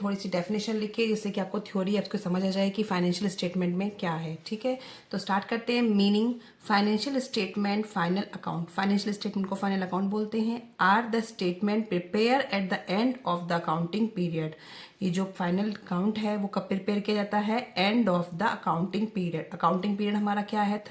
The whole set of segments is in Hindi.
थोड़ी सी डेफिनेशन लिख के, जिससे कि आपको थ्योरी आपको समझ आ जाए कि फाइनेंशियल स्टेटमेंट में क्या है। ठीक है, तो स्टार्ट करते हैं। Meaning, financial statement, final account. Financial statement को फाइनल अकाउंट बोलते हैं। Are the statement prepare at the end of the accounting period. ये जो फाइनल अकाउंट है वो कब प्रिपेयर किया जाता है? And of the accounting period. Accounting period हमारा क्या है?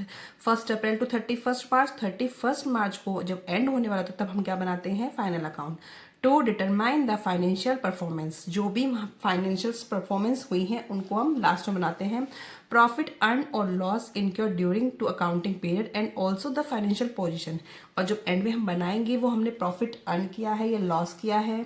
1 अप्रैल टू 31 मार्च। 31 मार्च को जब एंड होने वाला था तब हम क्या बनाते हैं? Final account. To determine the financial performance, जो भी फाइनेंशियल परफॉर्मेंस हुई है उनको हम लास्ट में बनाते हैं। प्रॉफिट अर्न और loss incurred during to accounting period and also the financial position. और जो एंड में हम बनाएंगे वो हमने प्रॉफिट अर्न किया है या लॉस किया है,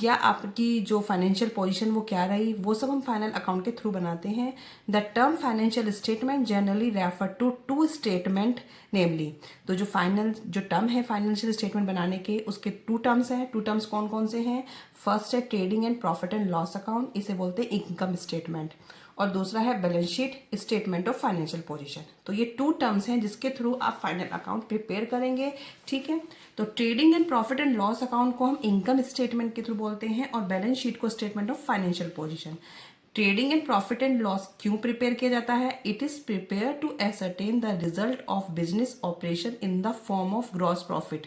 या आपकी जो फाइनेंशियल पोजीशन वो क्या रही, वो सब हम फाइनल अकाउंट के थ्रू बनाते हैं। The term financial statement generally refer to two statement namely. तो जो फाइनल जो टर्म है फाइनेंशियल स्टेटमेंट बनाने के, उसके टू टर्म्स हैं। टू टर्म्स कौन कौन से हैं? फर्स्ट है trading and profit and loss account, इसे बोलते हैं इनकम स्टेटमेंट। और दूसरा है balance sheet, statement of financial position. तो ये टू टर्म्स हैं जिसके थ्रू आप फाइनल अकाउंट प्रिपेयर करेंगे। ठीक है, तो trading and profit and loss account को हम इनकम स्टेटमेंट के थ्रू बोलते हैं और बैलेंस शीट को statement of financial position. Trading and profit and loss क्यों प्रिपेयर किया जाता है? It is prepare to ascertain the result of business operation in the form of gross profit.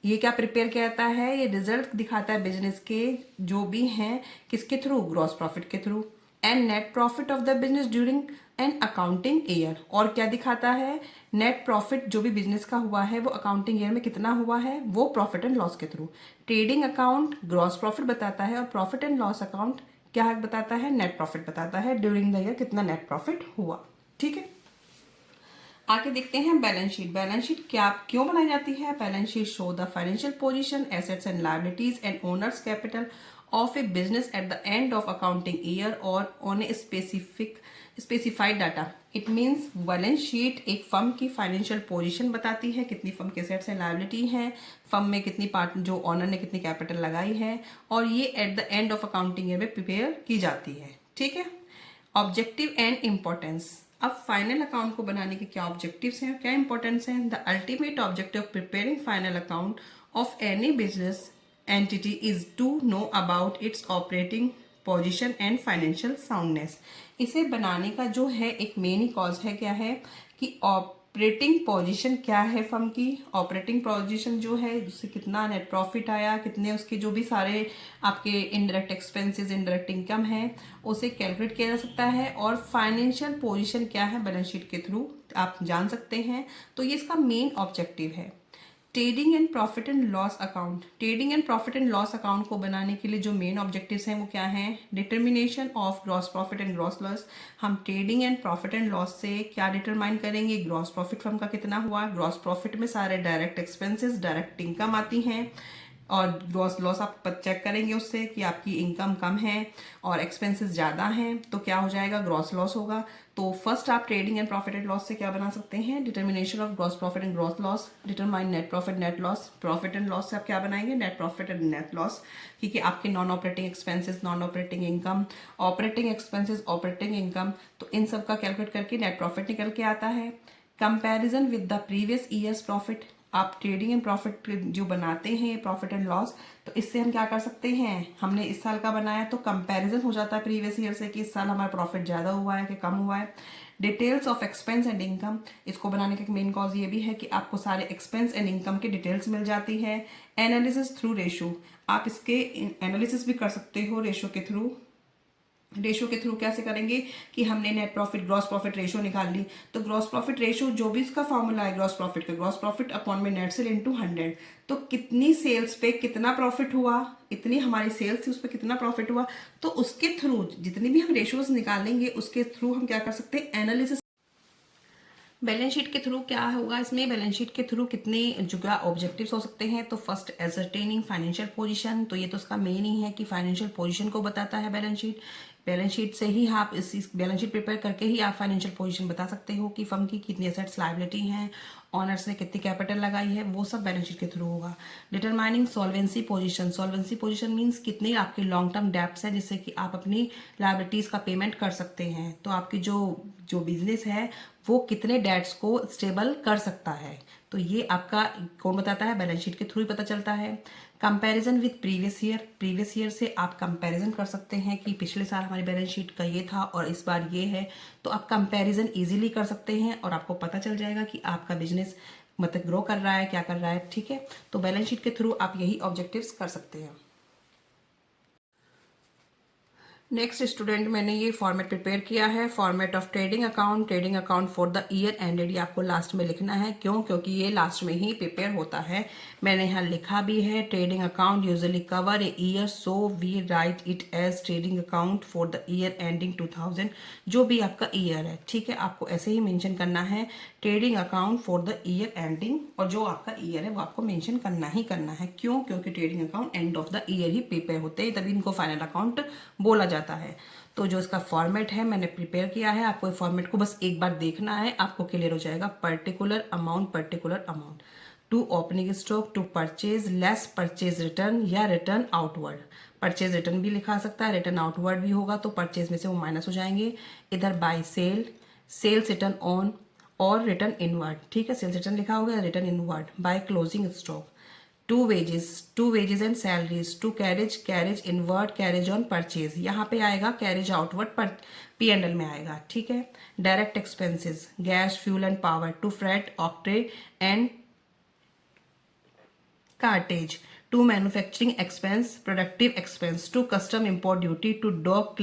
ये क्या प्रिपेयर किया जाता है? ये रिजल्ट दिखाता है बिजनेस के जो भी हैं, किसके थ्रू? ग्रॉस प्रॉफिट के through. And net profit of the business during an accounting year. और क्या दिखाता है? नेट प्रॉफिट जो भी बिजनेस का हुआ है वो अकाउंटिंग ईयर में कितना हुआ है, वो प्रॉफिट एंड लॉस के through. Trading account gross profit बताता है और प्रॉफिट एंड लॉस अकाउंट क्या बताता है? नेट प्रॉफिट बताता है, ड्यूरिंग द ईयर कितना नेट प्रॉफिट हुआ। ठीक है, आगे देखते हैं बैलेंस शीट। बैलेंस शीट क्या क्यों बनाई जाती है? Balance sheet show the financial position, assets and liabilities and owners capital of a business at the end of accounting year और on a specified data. It means balance sheet एक फर्म की फाइनेंशियल पोजीशन बताती है, कितनी फर्म के एसेट्स एंड लायबिलिटी है, फर्म में कितनी पार्ट जो ऑनर ने कितनी कैपिटल लगाई है, और ये at the end of accounting year में प्रिपेयर की जाती है। ठीक है, ऑब्जेक्टिव एंड इम्पोर्टेंस। अब फाइनल अकाउंट को बनाने के क्या ऑब्जेक्टिव्स हैं, क्या इंपॉर्टेंस हैं? The ultimate objective of preparing final account of any business entity is to know about its operating position and financial soundness. इसे बनाने का जो है एक मेन ही कॉज है, क्या है कि ऑपरेटिंग पोजीशन क्या है फर्म की। ऑपरेटिंग पोजीशन जो है जिससे कितना नेट प्रॉफिट आया, कितने उसके जो भी सारे आपके इनडायरेक्ट एक्सपेंसेस, इनडायरेक्ट इनकम है, उसे कैलकुलेट किया जा सकता है। और फाइनेंशियल पोजीशन क्या है बैलेंस शीट के थ्रू आप जान सकते हैं। तो ये इसका मेन ऑब्जेक्टिव है। Trading and profit and loss account. Trading and profit and loss account को बनाने के लिए जो मेन ऑब्जेक्टिव्स हैं वो क्या हैं? Determination of gross profit and gross loss. हम trading and profit and loss से क्या डिटरमाइन करेंगे? ग्रॉस प्रॉफिट फर्म का कितना हुआ। ग्रॉस प्रॉफिट में सारे डायरेक्ट एक्सपेंसेस, डायरेक्ट इनकम आती हैं, और ग्रॉस लॉस आप चेक करेंगे उससे कि आपकी इनकम कम है और एक्सपेंसेस ज़्यादा हैं तो क्या हो जाएगा? ग्रॉस लॉस होगा। तो फर्स्ट आप trading and profit and loss से क्या बना सकते हैं? Determination of gross profit and gross loss, determine net profit net loss. Profit and loss से आप क्या बनाएंगे? Net profit and net loss, क्योंकि आपके non operating expenses, non operating income, operating expenses, operating income, तो इन सब का कैलकुलेट करके नेट प्रॉफिट निकल के आता है। Comparison with the previous years profit. आप ट्रेडिंग एंड प्रॉफिट जो बनाते हैं प्रॉफिट एंड लॉस, तो इससे हम क्या कर सकते हैं? हमने इस साल का बनाया तो कंपैरिजन हो जाता है प्रीवियस ईयर से कि इस साल हमारा प्रॉफिट ज़्यादा हुआ है कि कम हुआ है। Details of expense and income. इसको बनाने का मेन कॉज ये भी है कि आपको सारे एक्सपेंस एंड इनकम की डिटेल्स मिल जाती है। Analysis through ratio. आप इसके एनालिसिस भी कर सकते हो रेशो के थ्रू। रेशो के थ्रू कैसे करेंगे कि हमने net profit gross profit ratio निकाल ली, तो ग्रॉस प्रॉफिट रेशो जो भी इसका फॉर्मूला है ग्रॉस प्रॉफिट का, ग्रॉस प्रॉफिट अपॉन में नेट सेल इनटू 100। तो कितनी सेल्स पे कितना प्रॉफिट हुआ, इतनी हमारी सेल्स थी उस पर कितना प्रॉफिट हुआ, तो उसके थ्रू जितनी भी हम रेशोज निकालेंगे उसके थ्रू हम क्या कर सकते हैं? एनालिसिस। बैलेंस शीट के थ्रू क्या होगा इसमें? बैलेंस शीट के थ्रू कितने जो क्या ऑब्जेक्टिव्स हो सकते हैं? तो फर्स्ट एसरटेनिंग फाइनेंशियल पोजीशन, तो ये तो उसका मेन ही है कि फाइनेंशियल पोजीशन को बताता है बैलेंस शीट। बैलेंस शीट से ही आप इस बैलेंस शीट प्रिपेयर करके ही आप फाइनेंशियल पोजीशन बता सकते हो कि फर्म की कितनी एसेट्स लायबिलिटी हैं, ऑनर्स ने कितनी कैपिटल लगाई है, वो सब बैलेंस शीट के थ्रू होगा। Determining solvency position. Solvency position means कितनी आपकी लॉन्ग टर्म डेब्ट्स है जिससे कि आप अपनी लायबिलिटीज का पेमेंट कर सकते हैं। तो आपकी जो बिजनेस है वो कितने डेट्स को स्टेबल कर सकता है, तो ये आपका कौन बताता है? बैलेंस शीट के थ्रू ही पता चलता है। कंपैरिजन विद प्रीवियस ईयर से आप कंपैरिजन कर सकते हैं कि पिछले साल हमारी बैलेंस शीट का ये था और इस बार ये है, तो आप कंपैरिजन इजीली कर सकते हैं और आपको पता चल जाएगा कि आपका बिजनेस मतलब ग्रो कर रहा है, क्या कर रहा है, ठीक है। तो बैलेंस शीट के थ्रू आप यही ऑब्जेक्टिव्स कर सकते हैं। नेक्स्ट स्टूडेंट, मैंने ये फॉर्मेट प्रिपेयर किया है, format of trading account for the year ended. ये आपको लास्ट में लिखना है, क्यों? क्योंकि ये लास्ट में ही प्रिपेयर होता है। मैंने यहाँ लिखा भी है, trading account usually cover a year, so we write it as trading account for the year ending 2000, जो भी आपका ईयर है, ठीक है। आपको ऐसे ही मेंशन करना है, trading account for the year ending, और जो आपका ईयर है वो आपको मेंशन करना ही करना है। क्यों? क्योंकि trading account and of the year he prepare होते हैं, तभी इनको फाइनल अकाउंट बोला जाता है। तो जो इसका फॉर्मेट है मैंने प्रिपेयर किया है, आपको फॉर्मेट को बस एक बार देखना है, आपको क्लियर हो जाएगा। Particular amount to opening stock, to purchase less purchase return या रिटर्न आउटवर्ड। परचेज रिटर्न भी लिखा सकता है, रिटर्न आउटवर्ड भी होगा तो परचेज में से वो माइनस हो जाएंगे। इधर बाय सेल्स रिटर्न ऑन और रिटर्न इनवर्ड, ठीक है। सेल्स रिटर्न लिखा होगा, return inward. By closing stock, to wages and salaries, to carriage inward, carriage on purchase, यहाँ पे आएगा कैरेज आउटवर्ड पर P&L में आएगा, ठीक है। Direct expenses, gas fuel and power, to freight octroi and cartage, to manufacturing expense, productive expense, to custom import duty, to dock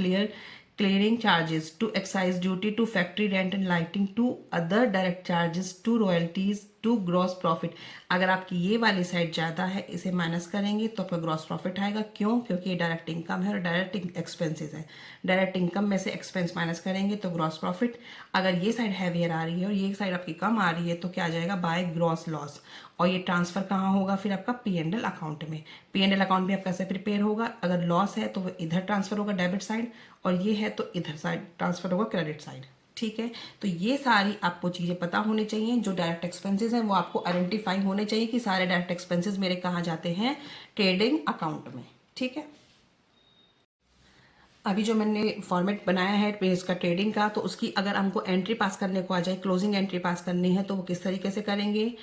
clearing charges, to excise duty, to factory rent and lighting, to other direct charges, to royalties, to gross profit। अगर आपकी ये वाली साइड ज़्यादा है, इसे माइनस करेंगे तो आपका ग्रॉस प्रॉफिट आएगा। क्यों? क्योंकि ये डायरेक्ट इनकम है और डायरेक्ट एक्सपेंसेस है। डायरेक्ट इनकम में से एक्सपेंस माइनस करेंगे तो ग्रॉस प्रॉफिट। अगर ये साइड हैवियर आ रही है और ये साइड आपकी कम आ रही है तो क्या आ जाएगा? By gross loss. और ये ट्रांसफर कहाँ होगा? फिर आपका P&L अकाउंट में। P&L अकाउंट भी आपका कैसे प्रिपेयर होगा? अगर लॉस है तो वो इधर ट्रांसफर होगा डेबिट साइड, और ये है तो इधर साइड ट्रांसफर होगा क्रेडिट साइड, ठीक है। तो ये सारी आपको चीज़ें पता होनी चाहिए। जो डायरेक्ट एक्सपेंसेस हैं वो आपको आइडेंटिफाई होने चाहिए कि सारे डायरेक्ट एक्सपेंसेस मेरे कहाँ जाते हैं? ट्रेडिंग अकाउंट में, ठीक है। अभी जो मैंने फॉर्मेट बनाया है इसका ट्रेडिंग का, तो उसकी अगर हमको एंट्री पास करने को आ जाए, क्लोजिंग एंट्री पास करनी है, तो वो किस तरीके से करेंगे?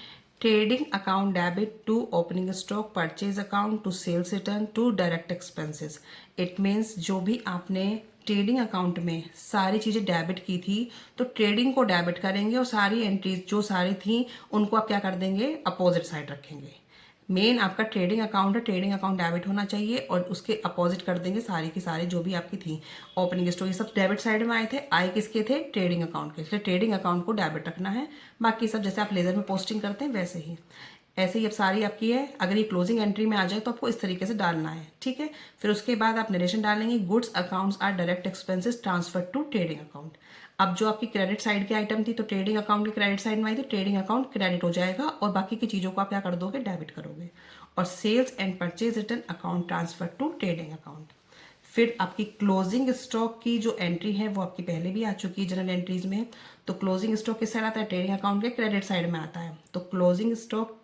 Trading account debit to opening stock, purchase account to sales return, to direct expenses. It means जो भी आपने ट्रेडिंग अकाउंट में सारी चीज़ें डेबिट की थी तो ट्रेडिंग को डेबिट करेंगे, और सारी एंट्रीज जो सारी थी उनको आप क्या कर देंगे? अपोजिट साइड रखेंगे। मेन आपका ट्रेडिंग अकाउंट है, ट्रेडिंग अकाउंट डेबिट होना चाहिए, और उसके अपोजिट कर देंगे सारी की सारी जो भी आपकी थी ओपनिंग स्टॉक, ये सब डेबिट साइड में आए थे। आए किसके थे? ट्रेडिंग अकाउंट के। इसलिए ट्रेडिंग अकाउंट को डेबिट रखना है, बाकी सब जैसे आप लेजर में पोस्टिंग करते हैं वैसे ही। ऐसे ही अब सारी आपकी है। अगर ये क्लोजिंग एंट्री में आ जाए तो आपको इस तरीके से डालना है, ठीक है। फिर उसके बाद आप नरेशन डालेंगे, goods accounts are direct expenses transfer to trading account. अब जो आपकी क्रेडिट साइड की आइटम थी तो ट्रेडिंग अकाउंट की क्रेडिट साइड में आई थी, ट्रेडिंग अकाउंट क्रेडिट हो जाएगा, और बाकी की चीज़ों को आप क्या कर दोगे? डेबिट करोगे। और sales and purchase return account transfer to trading account. फिर आपकी क्लोजिंग स्टॉक की जो एंट्री है वो आपकी पहले भी आ चुकी है जनरल एंट्रीज में। तो क्लोजिंग स्टॉक किस साइड आता है? ट्रेडिंग अकाउंट के क्रेडिट साइड में आता है। तो क्लोजिंग स्टॉक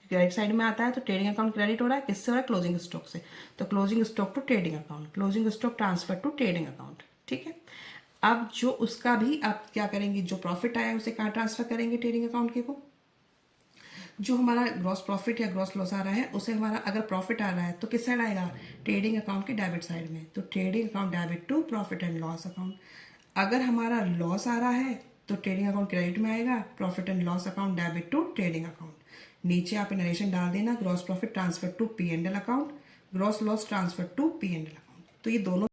क्रेडिट साइड में आता है तो ट्रेडिंग अकाउंट क्रेडिट हो रहा है, किससे हो रहा है? क्लोजिंग स्टॉक से। तो closing stock to trading account, closing stock transfer to trading account, ठीक है। अब जो उसका भी आप क्या करेंगे? जो प्रॉफिट आया उसे कहाँ ट्रांसफर करेंगे? ट्रेडिंग अकाउंट के को। जो हमारा ग्रॉस प्रॉफिट या ग्रॉस लॉस आ रहा है उसे हमारा अगर प्रॉफिट आ रहा है तो किस साइड आएगा? ट्रेडिंग अकाउंट के डेबिट साइड में। तो trading account debit to profit and loss account. अगर हमारा लॉस आ रहा है तो ट्रेडिंग अकाउंट क्रेडिट में आएगा, profit and loss account debit to trading account. नीचे आप नरेशन डाल देना, gross profit transfer to P&L account, gross loss transfer to P&L account. तो ये दोनों